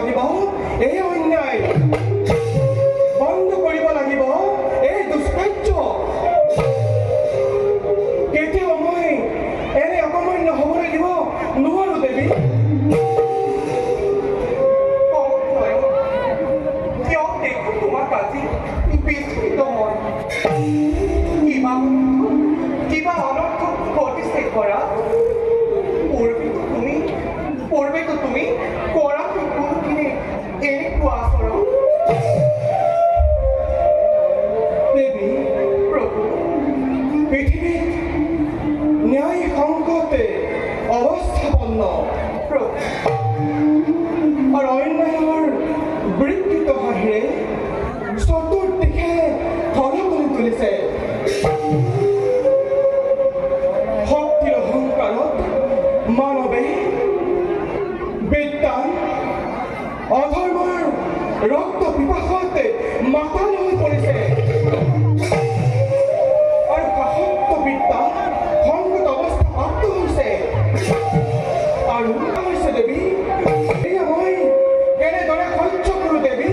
লাগিব এই অন্যায়, বন্ধ কৰিব লাগিব এই দুষ্কাৰ্য। কেতিয়াও মই এনে অকমান্য হ'বলৈ দিব নোৱাৰো দেৱী। কিয় দেখো তোমাক আজি বিস্মিত মন, কিবা অনৰ্থ ঘটিছে কৰা। পূৰ্বেতো তুমি কৰা কোনোদিনে এনেকুৱা আচৰণ। দেৱী, প্ৰভু, পৃথিৱীত ন্যায় সংকটে অৱস্থাপন্ন প্ৰভু, আৰু অন্যায়ৰ বিকৃত হাঁহিৰে চতুৰ্দিশে ধনকনি তুলিছে। শক্তিৰ অহংকাৰত মানৱে বিদ্যান অধৰ্মৰ ৰক্ত পিপাসত মাতাল হৈ পৰিছে। আৰু কাষত্ব বিদ্যা সংগত অৱস্থা প্ৰাপ্ত হৈছে। আৰু হৈছে দেৱী, এয়া মই কেনেদৰে সহ্য কৰোঁ দেৱী,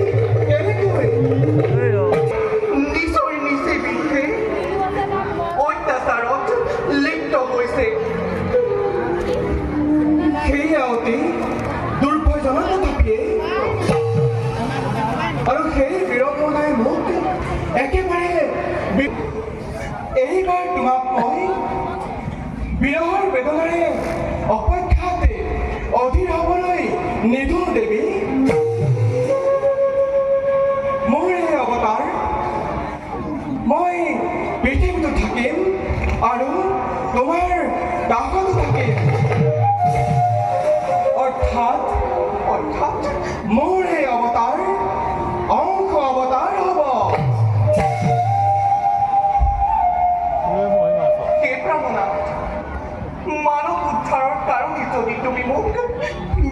কেনেকৈ? নিজৰ নিজে বিৰুদ্ধে অত্যাচাৰত লিপ্ত হৈছে। সেয়া অতি দুৰ্ভয়জনক তথাপিয়ে, আৰু সেই বিৰঙনাই মোক একেবাৰে এইবাৰ তোমাক মই বিৰহৰ বেদনাৰে অপেক্ষাত অধীৰ হ'বলৈ নিদিওঁ দেৱী। মোৰ এই অৱতাৰ, মই পৃথিৱীতো থাকিম আৰু তোমাৰ দাসতো থাকিম। অৰ্থাৎ মোৰ এই অৱতাৰ অংশ অৱতাৰ হ'ব। হে প্ৰাণনাথ, মানৱ উদ্ধাৰৰ কাৰণে যদি তুমি মোক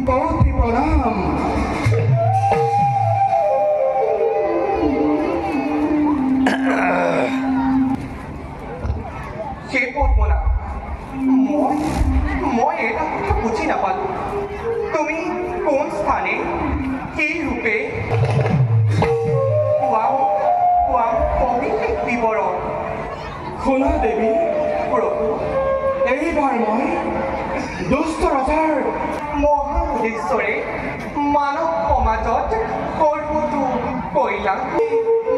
বহুত প্ৰণাম। হে পদ্মনাথ, মই এটা কথা বুজি নাপালো। তুমি কোন স্থানে কি ৰূপে সবিশেষ বিৱৰণ। শুনা দেৱী, প্ৰভু, এইবাৰ মই দুষ্ট ৰজাৰ মহান উদ্দেশ্যৰে মানৱ সমাজত সৰ্বতো কল্যাণ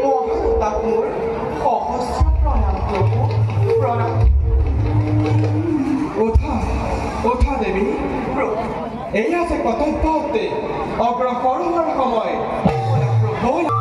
মহানতাক মোৰ সহস্ৰ প্ৰণাম প্ৰভু, প্ৰণাম। উঠা দেৱী, প্ৰভু, এয়া যে কৰ্তব্যত অগ্ৰসৰ হোৱাৰ সময়। ব'লা।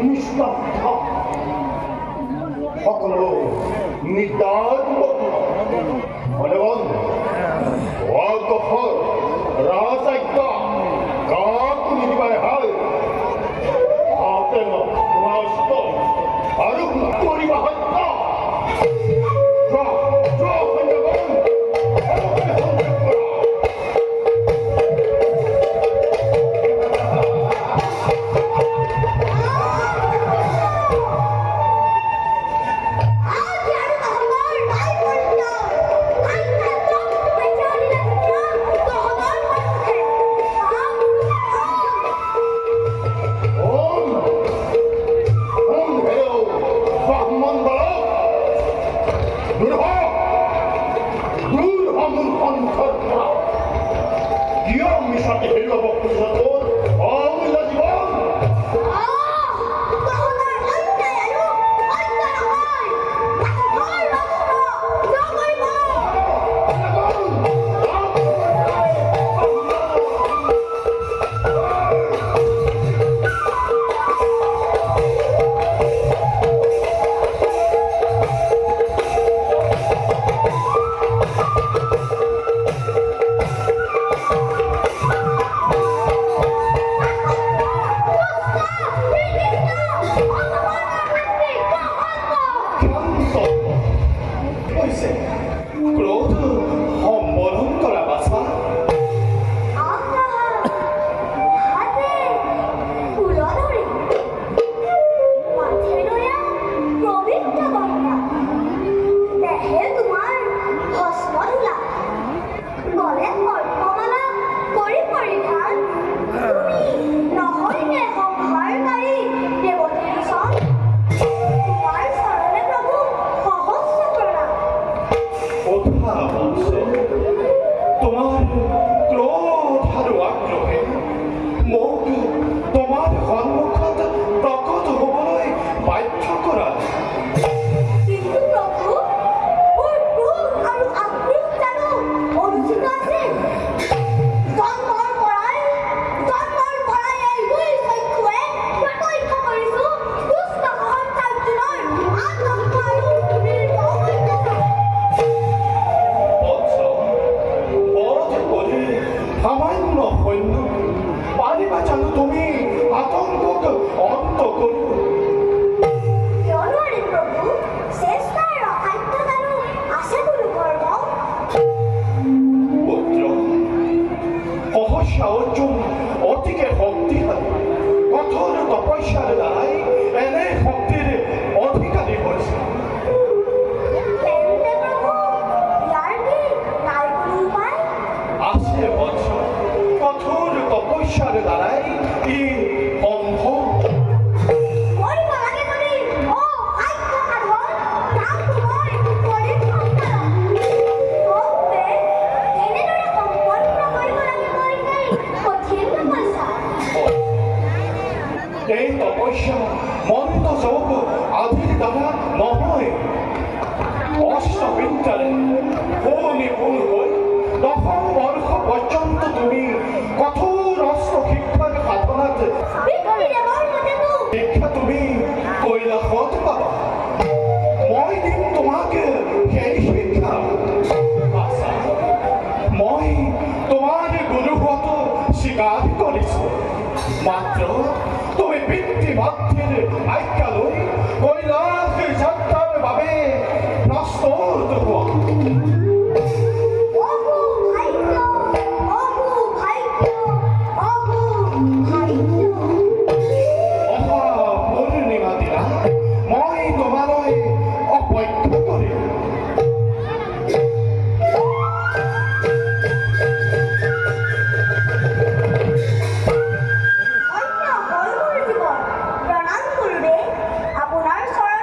নিস্তব্ধ সকলো নিদান ভগৱান অগহৰ ৰাজাজ্ঞ কাক নিদিবাই হয় আপে নষ্ট আৰু কৰিবা হত্য আপোনাৰ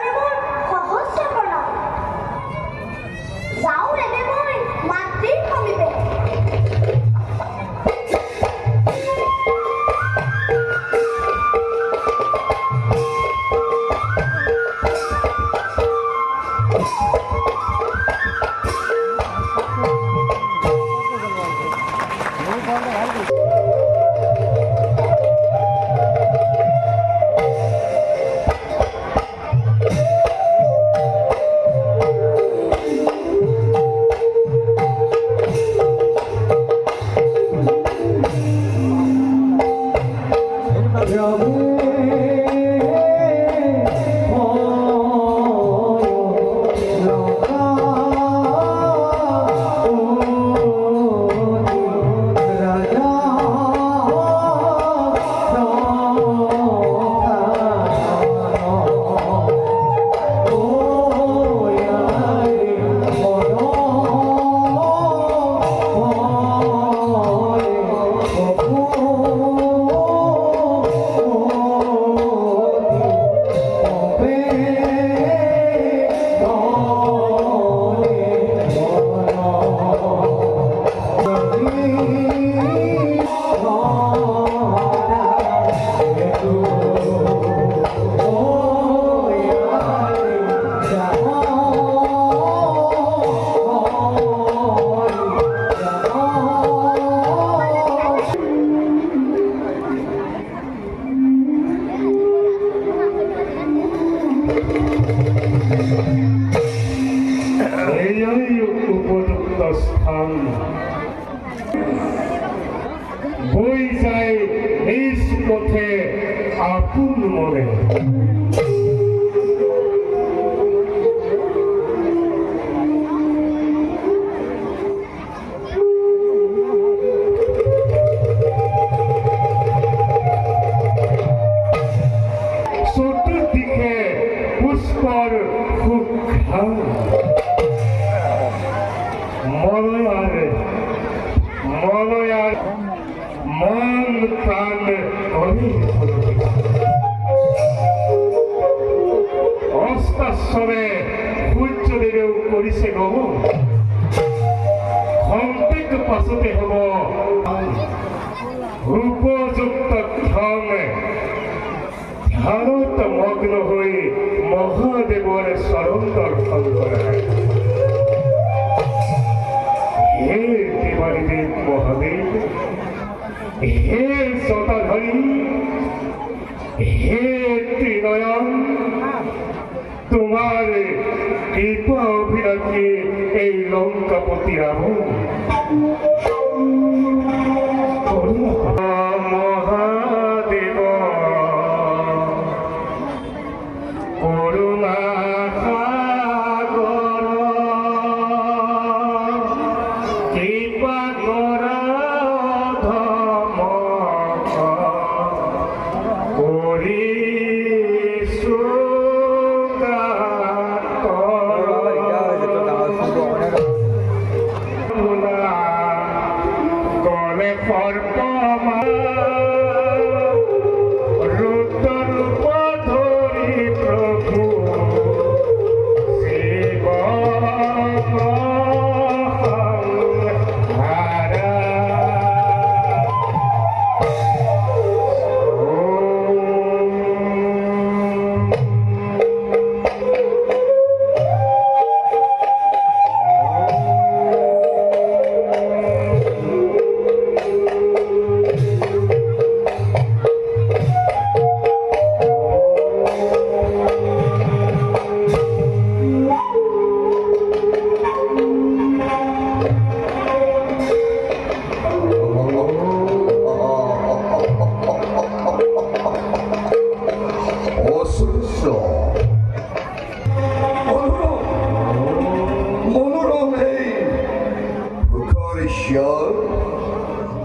এই উপযুক্ত স্থান বই যায় নিজ পথে আপন মনে চতুৰ্দিকে পুষ্পৰ খুব মলয়াৰ মন প্ৰাণ অস্তাশ্বৰে সূৰ্যদেৱেও কৰিছে গমন খন্তেক পাছতে হ'ব উপযুক্ত ক্ষণ ধ্যানত মগ্ন হৈ মহাদেৱৰ চৰণ দৰ্শন কৰা হে দেৱাদিদেৱ মহাদেৱ হে শতাধাৰী হে ত্ৰিনয়ন তোমাৰ কৃপা অভিলাষী এই লঙ্কাপতি ৰাবণ মহাদেব কৰুণা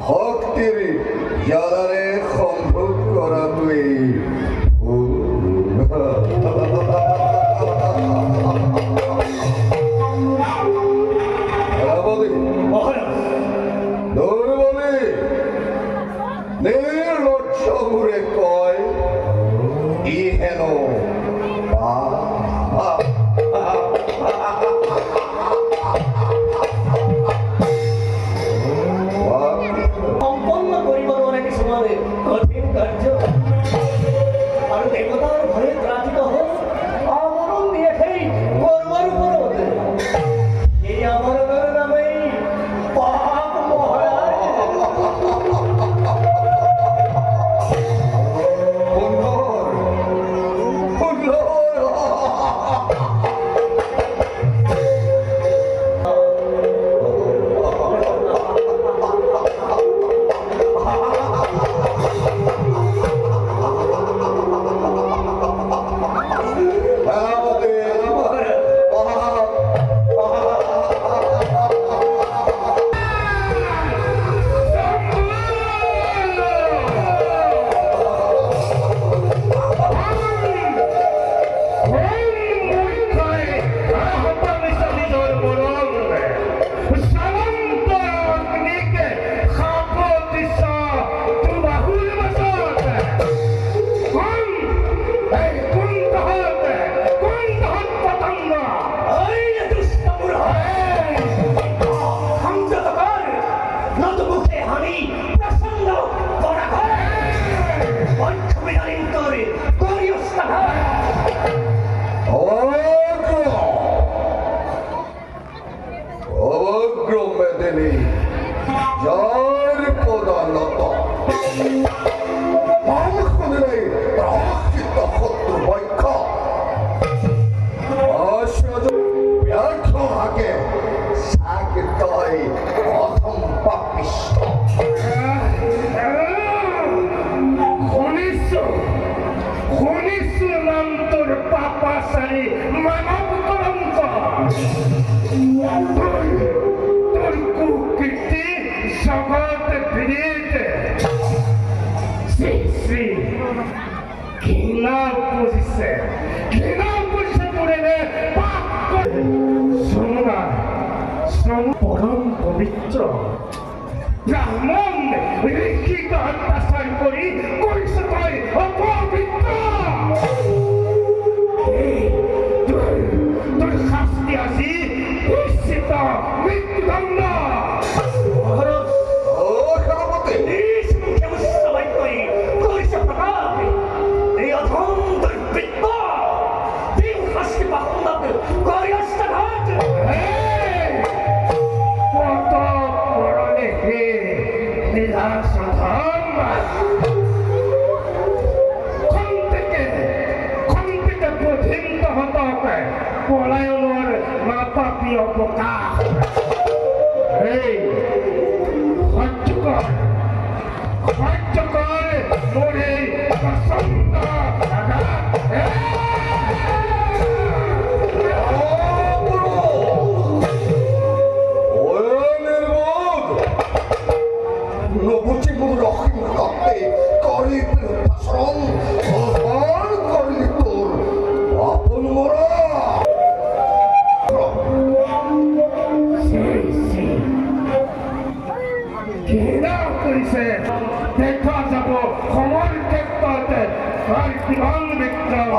ভক্তিৰ জ্বালাৰে সম্ভব কৰাটোই নিৰ্লজ্জবোৰে কয় ই হেনো ঘৃণা পুজিছে তোৰে পাপ কৰে সোমনা পৰম পবিত্ৰ ব্ৰাহ্মণ ঋষিক অত্যাচাৰ কৰি কৰিছে তই অপবিত্ৰ তোৰ শাস্তি আজি নিশ্চিত মৃত্যুদণ্ড ও সেনাপতি কত পৰণে হে নিৰাশধন খন্তেকে প্ৰধিন তহঁতকে পলায়নৰ নাপাপীয় প্ৰকাশ সহ্য কৰ মোৰ এই প্ৰচণ্ড আঘাত নবুচি মোৰ ৰখিম ৰক্তে কৰি পাচৰণ অহাৰ কৰিলি তোৰ আপোন মৰা ঘৃণা কৰিছে দেখা যাব সময়ৰ ক্ষেত্ৰত তাৰ কিমান বিক্ৰম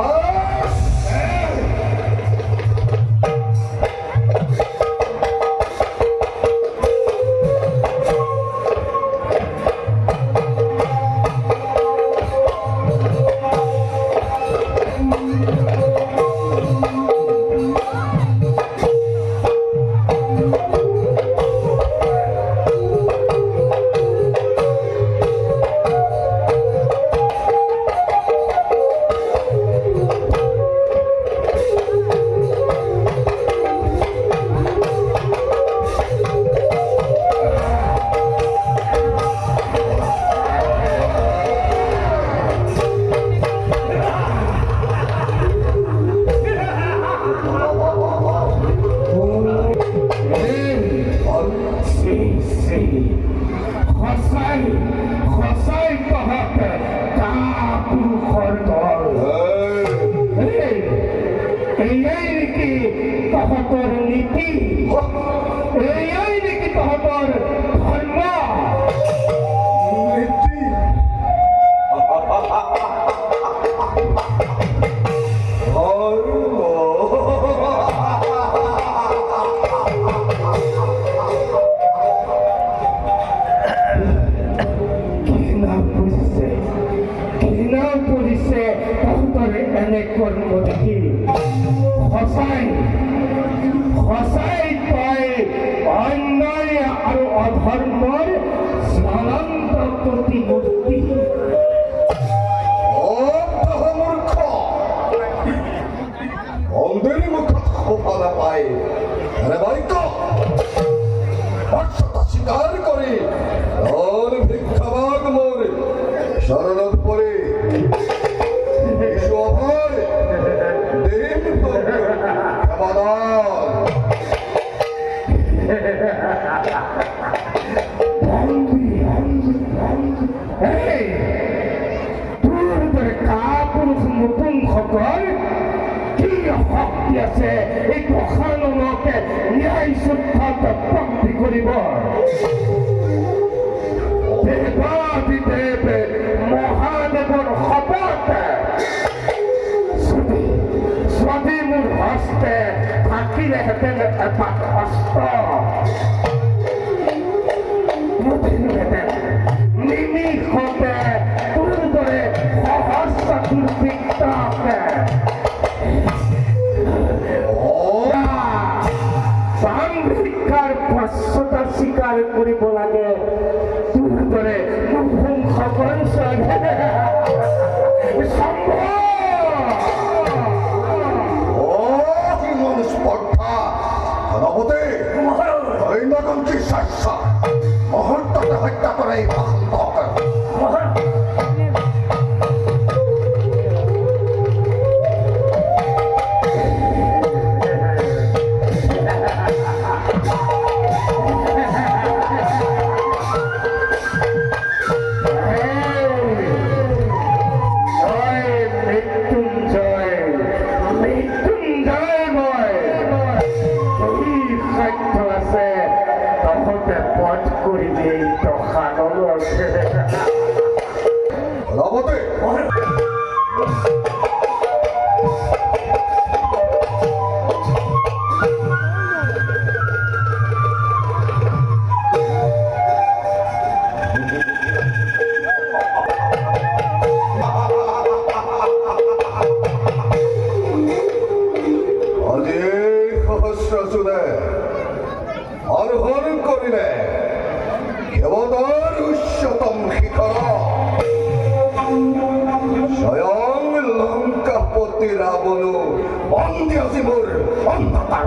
সঁচাই তহঁতে কাপুৰুষৰ দল এয়াই নেকি তহঁতৰ নীতি এয়াই নেকি তহঁতৰ ধৰ্ম ঘৃণা পুজিছে তহঁতৰ এনে কৰ্ম দেখি সঁচাই তই অন্যায় আৰু অধৰ্মৰ জ্বলন্ত প্ৰতিমূৰ্তি মূৰ্খ অন্ধেৰি মুখত শোভা নাপায় এনে বাক্য স্বীকাৰ কৰি ধৰ ভিক্ষাবাদ মোৰ শৰণত পৰি অভয় দিন তোৰ দৰে কাপুৰুষ নপুংসকল কি শক্তি আছে এই প্ৰসাৰণকে ন্যায় শুদ্ধত প্ৰাপ্তি কৰিব দেৱাদিদেৱ মহাদেৱৰ শপত যদি মোৰ হস্তে থাকিলেহেঁতেন এটা হস্ত বুজিলোহেঁতেন নিমিষতে তোৰ দৰে সহস্ৰ দুৰ্বৃত্তকে ভিক্ষাৰ পাশ্চতা স্বীকাৰ কৰিব লাগে তোৰ দৰে নপুংসকল স্পৰ্ধা সেনাপতি দিয়েই তো খাদল আছে। ৰাবতে আজি সহস্ৰসুদে আৰোহণ কৰিলে দেবতাৰ উচ্চতম শিখৰ স্বয়ং লঙ্কাপতি ৰাবণ বন্দী আজি মোৰ অন্ধকাৰ